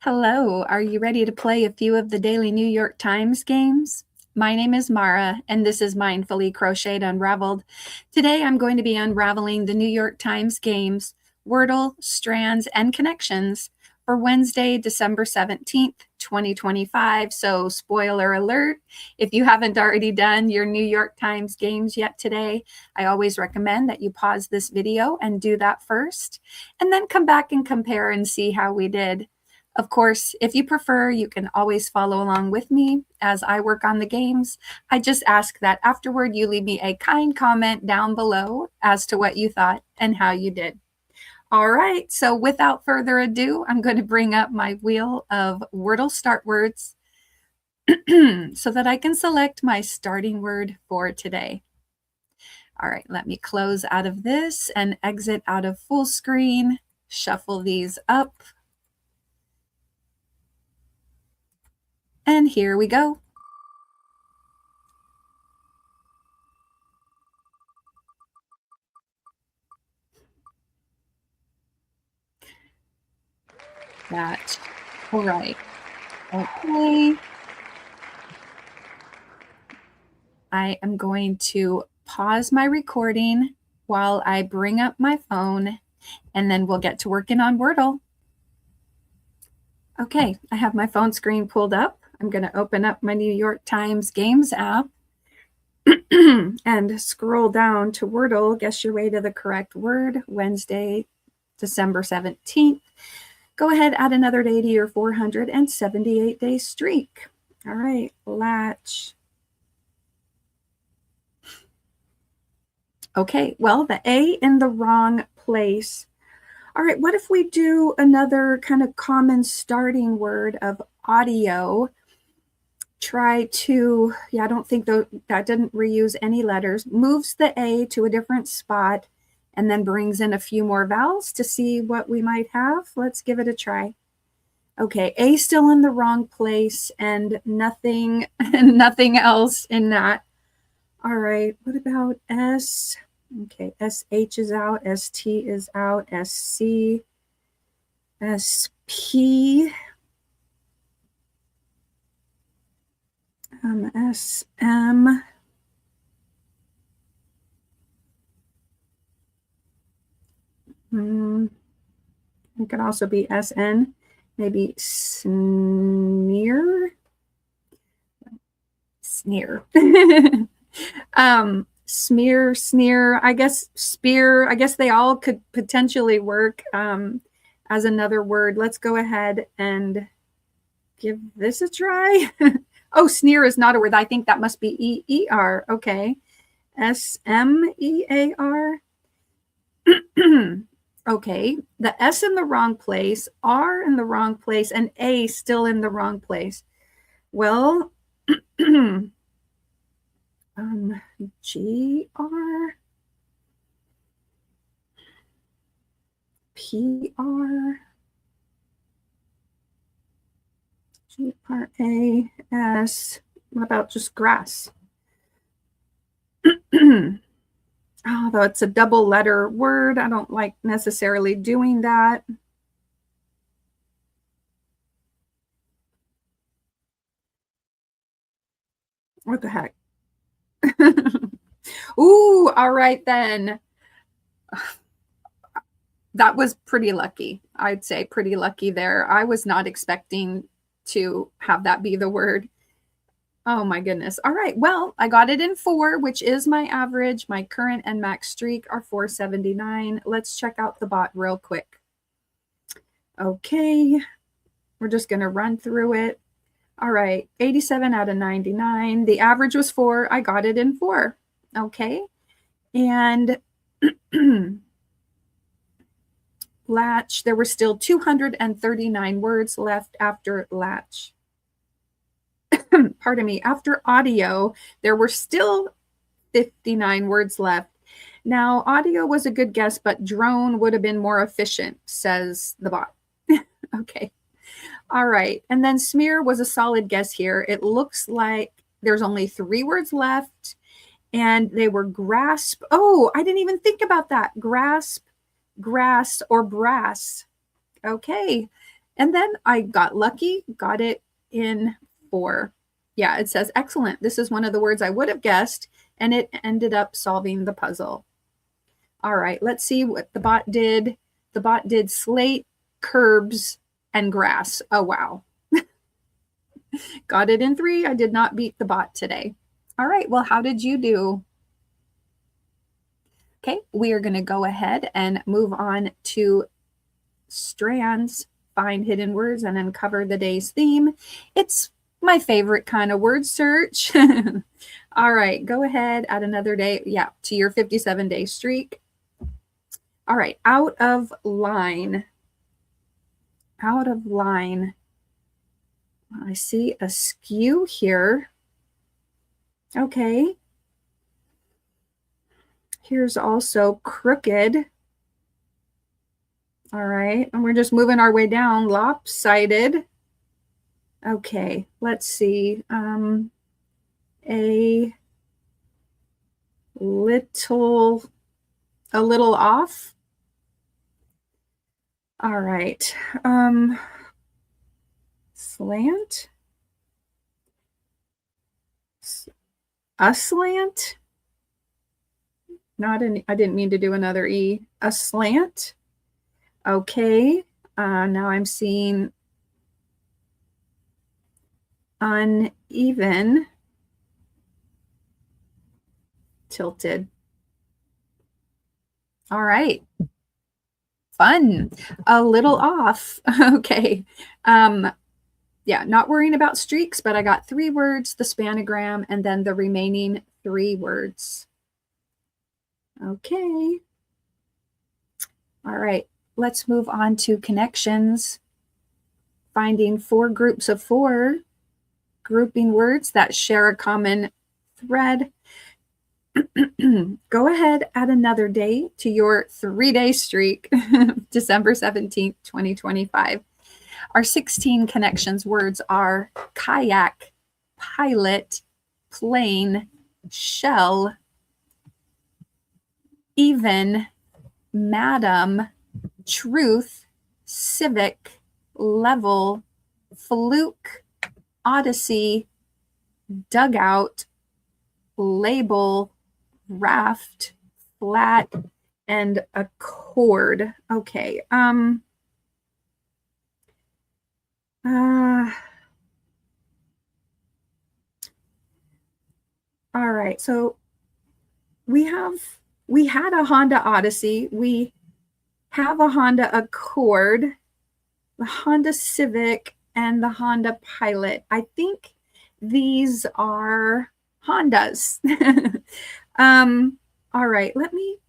Hello, are you ready to play a few of the daily New York Times games? My name is Mara, and this is Mindfully Crocheted Unraveled. Today I'm going to be unraveling the New York Times games, Wordle, Strands, and Connections for Wednesday, December 17th, 2025. So spoiler alert, if you haven't already done your New York Times games yet today, I always recommend that you pause this video and do that first, and then come back and compare and see how we did. Of course, if you prefer, you can always follow along with me as I work on the games. I just ask that afterward you leave me a kind comment down below as to what you thought and how you did. All right, so without further ado, I'm going to bring up my wheel of Wordle start words so that I can select my starting word for today. All right, let me close out of this and exit out of full screen, shuffle these up. And here we go. That. All right. Okay. I am going to pause my recording while I bring up my phone, and then we'll get to working on Wordle. Okay, I have my phone screen pulled up. I'm going to open up my New York Times Games app and scroll down to Wordle. Guess your way to the correct word. Wednesday, December 17th. Go ahead, add another day to your 478-day streak. All right, latch. Okay, well, the A in the wrong place. All right, what if we do another kind of common starting word of audio? Try to, I don't think that didn't reuse any letters. Moves the A to a different spot and then brings in a few more vowels to see what we might have. Let's give it a try. Okay, A still in the wrong place and nothing else in that. All right, what about S? Okay, SH is out, ST is out, SC, SP, SM, it could also be SN, maybe sneer, smear, sneer, I guess spear, I guess they all could potentially work as another word. Let's go ahead and give this a try. Oh, sneer is not a word. I think that must be E-E-R. Okay. S-M-E-A-R. Okay. The S in the wrong place, R in the wrong place, and A still in the wrong place. Well, G-R, P-R, G-R-A-S. What about just grass? Although it's a double letter word, I don't like necessarily doing that. What the heck? Ooh, all right then. That was pretty lucky. I'd say pretty lucky there. I was not expecting to have that be the word. Oh my goodness. All right. Well, I got it in 4, which is my average. My current and max streak are 479. Let's check out the bot real quick. Okay. We're just going to run through it. All right. 87 out of 99. The average was 4. I got it in 4. Okay. And latch, there were still 239 words left after latch. Pardon me, after audio, there were still 59 words left. Now, audio was a good guess, but drone would have been more efficient, says the bot. Okay. All right. And then smear was a solid guess here. It looks like there's only 3 words left, and they were grasp. Oh, I didn't even think about that. Grasp, grass, or brass. Okay. And then I got lucky, got it in 4. Yeah, it says excellent. This is one of the words I would have guessed, and it ended up solving the puzzle. All right, let's see what the bot did. The bot did slate, curbs, and grass. Oh, wow. Got it in 3. I did not beat the bot today. All right, well, how did you do? Okay, we are going to go ahead and move on to Strands, find hidden words, and uncover the day's theme. It's my favorite kind of word search. All right, go ahead, add another day, yeah, to your 57-day streak. All right, out of line. Out of line. I see a skew here. Okay. Here's also crooked. All right, and we're just moving our way down. Lopsided. Okay, let's see. A little off. All right. Slant. Aslant. I didn't mean to do another E. Aslant. Okay. Now I'm seeing uneven. Tilted. All right. Fun. A little off. Okay. Yeah, not worrying about streaks, but I got 3 words, the spanogram, and then the remaining 3 words. Okay. All right. Let's move on to connections. Finding 4 groups of 4, grouping words that share a common thread. Go ahead, add another day to your 3-day streak, December 17th, 2025. Our 16 connections words are kayak, pilot, plane, shell, even, madam, truth, civic, level, fluke, odyssey, dugout, label, raft, flat, and accord. Okay. All right. So we had a Honda Odyssey. We have a Honda Accord, the Honda Civic, and the Honda Pilot. I think these are Hondas. All right, let me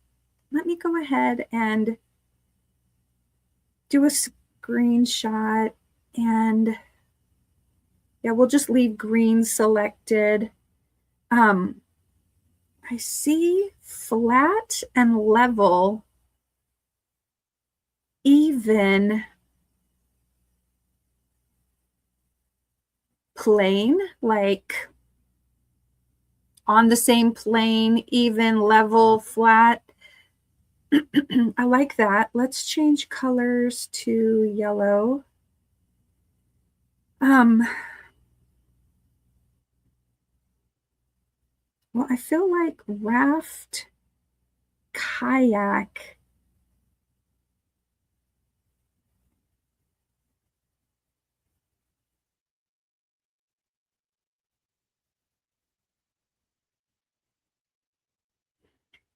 go ahead and do a screenshot, and yeah, we'll just leave green selected. I see flat and level, even, plane, like on the same plane, even, level, flat. I like that. Let's change colors to yellow. Well, I feel like raft, kayak.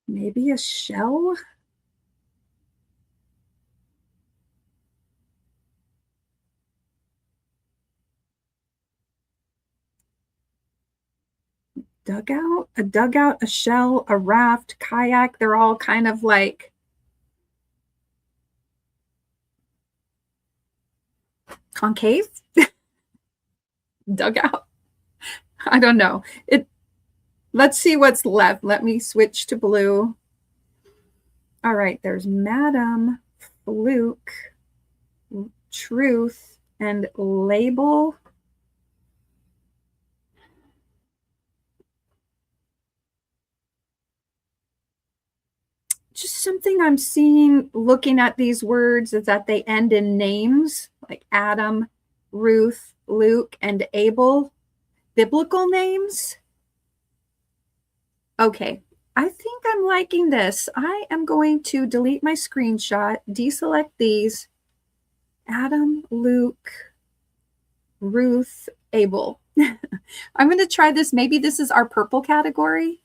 Maybe a shell? Dugout? A dugout, a shell, a raft, kayak. They're all kind of like concave. Dugout. I don't know. Let's see what's left. Let me switch to blue. All right, there's madam, fluke, truth, and label. just something I'm seeing looking at these words is that they end in names like Adam, Ruth, Luke, and Abel. Biblical names. Okay, I think I'm liking this. I am going to delete my screenshot, deselect these. Adam, Luke, Ruth, Abel. I'm going to try this. Maybe this is our purple category.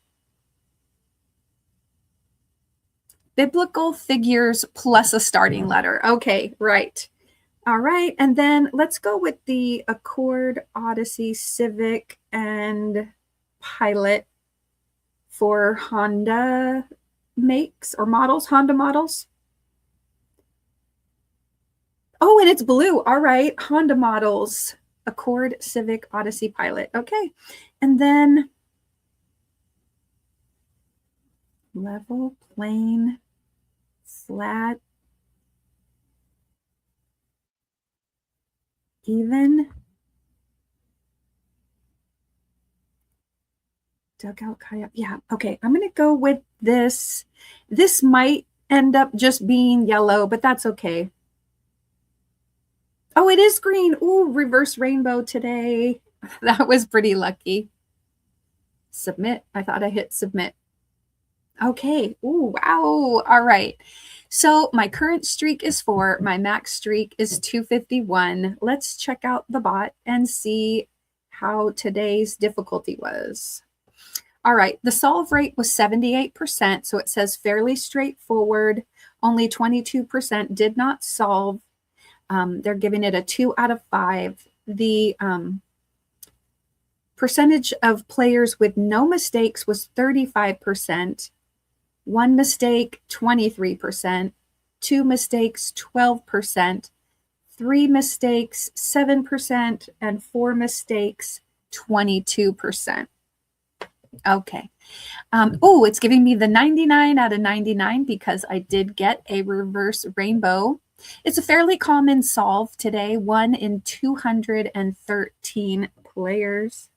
Biblical figures plus a starting letter. Okay, right. All right, and then let's go with the Accord, Odyssey, Civic, and Pilot for Honda makes or models, Honda models. Oh, and it's blue. All right, Honda models, Accord, Civic, Odyssey, Pilot. Okay, and then level, plane, flat, even, dugout, kayak. Yeah, okay, I'm going to go with this. This might end up just being yellow, but that's okay. Oh, it is green. Ooh, reverse rainbow today. That was pretty lucky. Submit. I thought I hit submit. Okay. Ooh, wow. All right. So my current streak is 4. My max streak is 251. Let's check out the bot and see how today's difficulty was. All right. The solve rate was 78%. So it says fairly straightforward. Only 22% did not solve. They're giving it a 2 out of 5. The percentage of players with no mistakes was 35%. 1 mistake, 23%. 2 mistakes, 12%. 3 mistakes, 7%. And 4 mistakes, 22%. Okay. Oh, it's giving me the 99 out of 99 because I did get a reverse rainbow. It's a fairly common solve today, 1 in 213 players.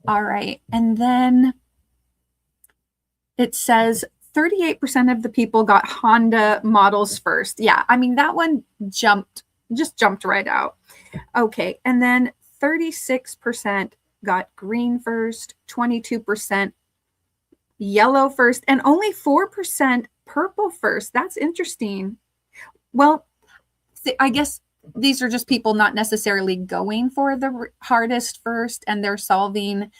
All right, and then it says 38% of the people got Honda models first. Yeah, I mean, that one just jumped right out. Okay, and then 36% got green first, 22% yellow first, and only 4% purple first. That's interesting. Well, I guess these are just people not necessarily going for the hardest first, and they're solving,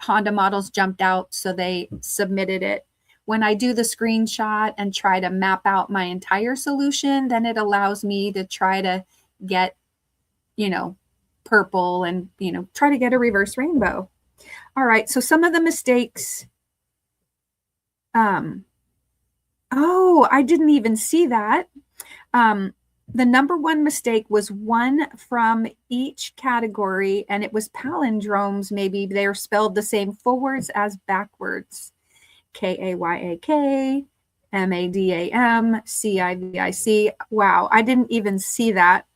Honda models jumped out, so they submitted it. When I do the screenshot and try to map out my entire solution, then it allows me to try to get, purple and, try to get a reverse rainbow. All right, so some of the mistakes. Oh, I didn't even see that. The number 1 mistake was 1 from each category, and it was palindromes. Maybe they're spelled the same forwards as backwards. K-A-Y-A-K, M-A-D-A-M, C-I-V-I-C. Wow, I didn't even see that.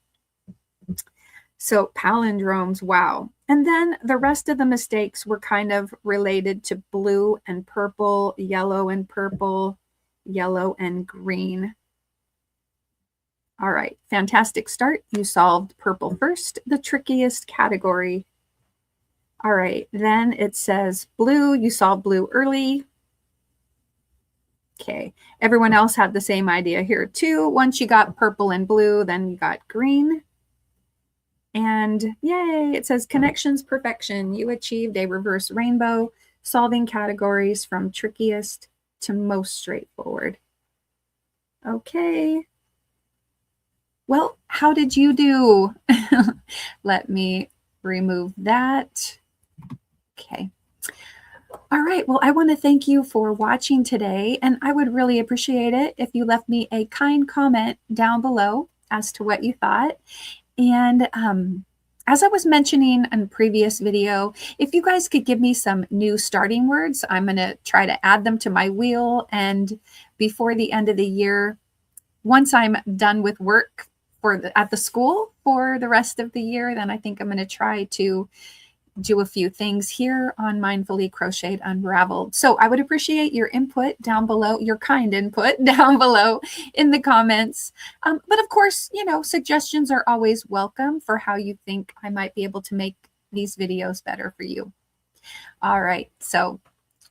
So palindromes, wow. And then the rest of the mistakes were kind of related to blue and purple, yellow and purple, yellow and green. All right, fantastic start. You solved purple first, the trickiest category. All right, then it says blue. You solved blue early. Okay, everyone else had the same idea here too. Once you got purple and blue, then you got green. And yay, it says connections perfection. You achieved a reverse rainbow, solving categories from trickiest to most straightforward. Okay. Well, how did you do? Let me remove that. Okay. All right. Well, I want to thank you for watching today, and I would really appreciate it if you left me a kind comment down below as to what you thought. And as I was mentioning in a previous video, if you guys could give me some new starting words, I'm going to try to add them to my wheel. And before the end of the year, once I'm done with work at the school for the rest of the year, then I think I'm going to try to do a few things here on Mindfully Crocheted Unraveled. So I would appreciate your input down below, your kind input down below in the comments. But of course, you know, suggestions are always welcome for how you think I might be able to make these videos better for you. All right, so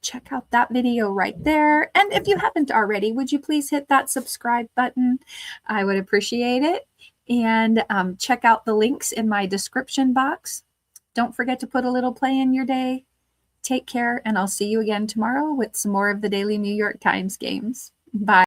check out that video right there. And if you haven't already, would you please hit that subscribe button? I would appreciate it. And check out the links in my description box. Don't forget to put a little play in your day. Take care, and I'll see you again tomorrow with some more of the daily New York Times games. Bye.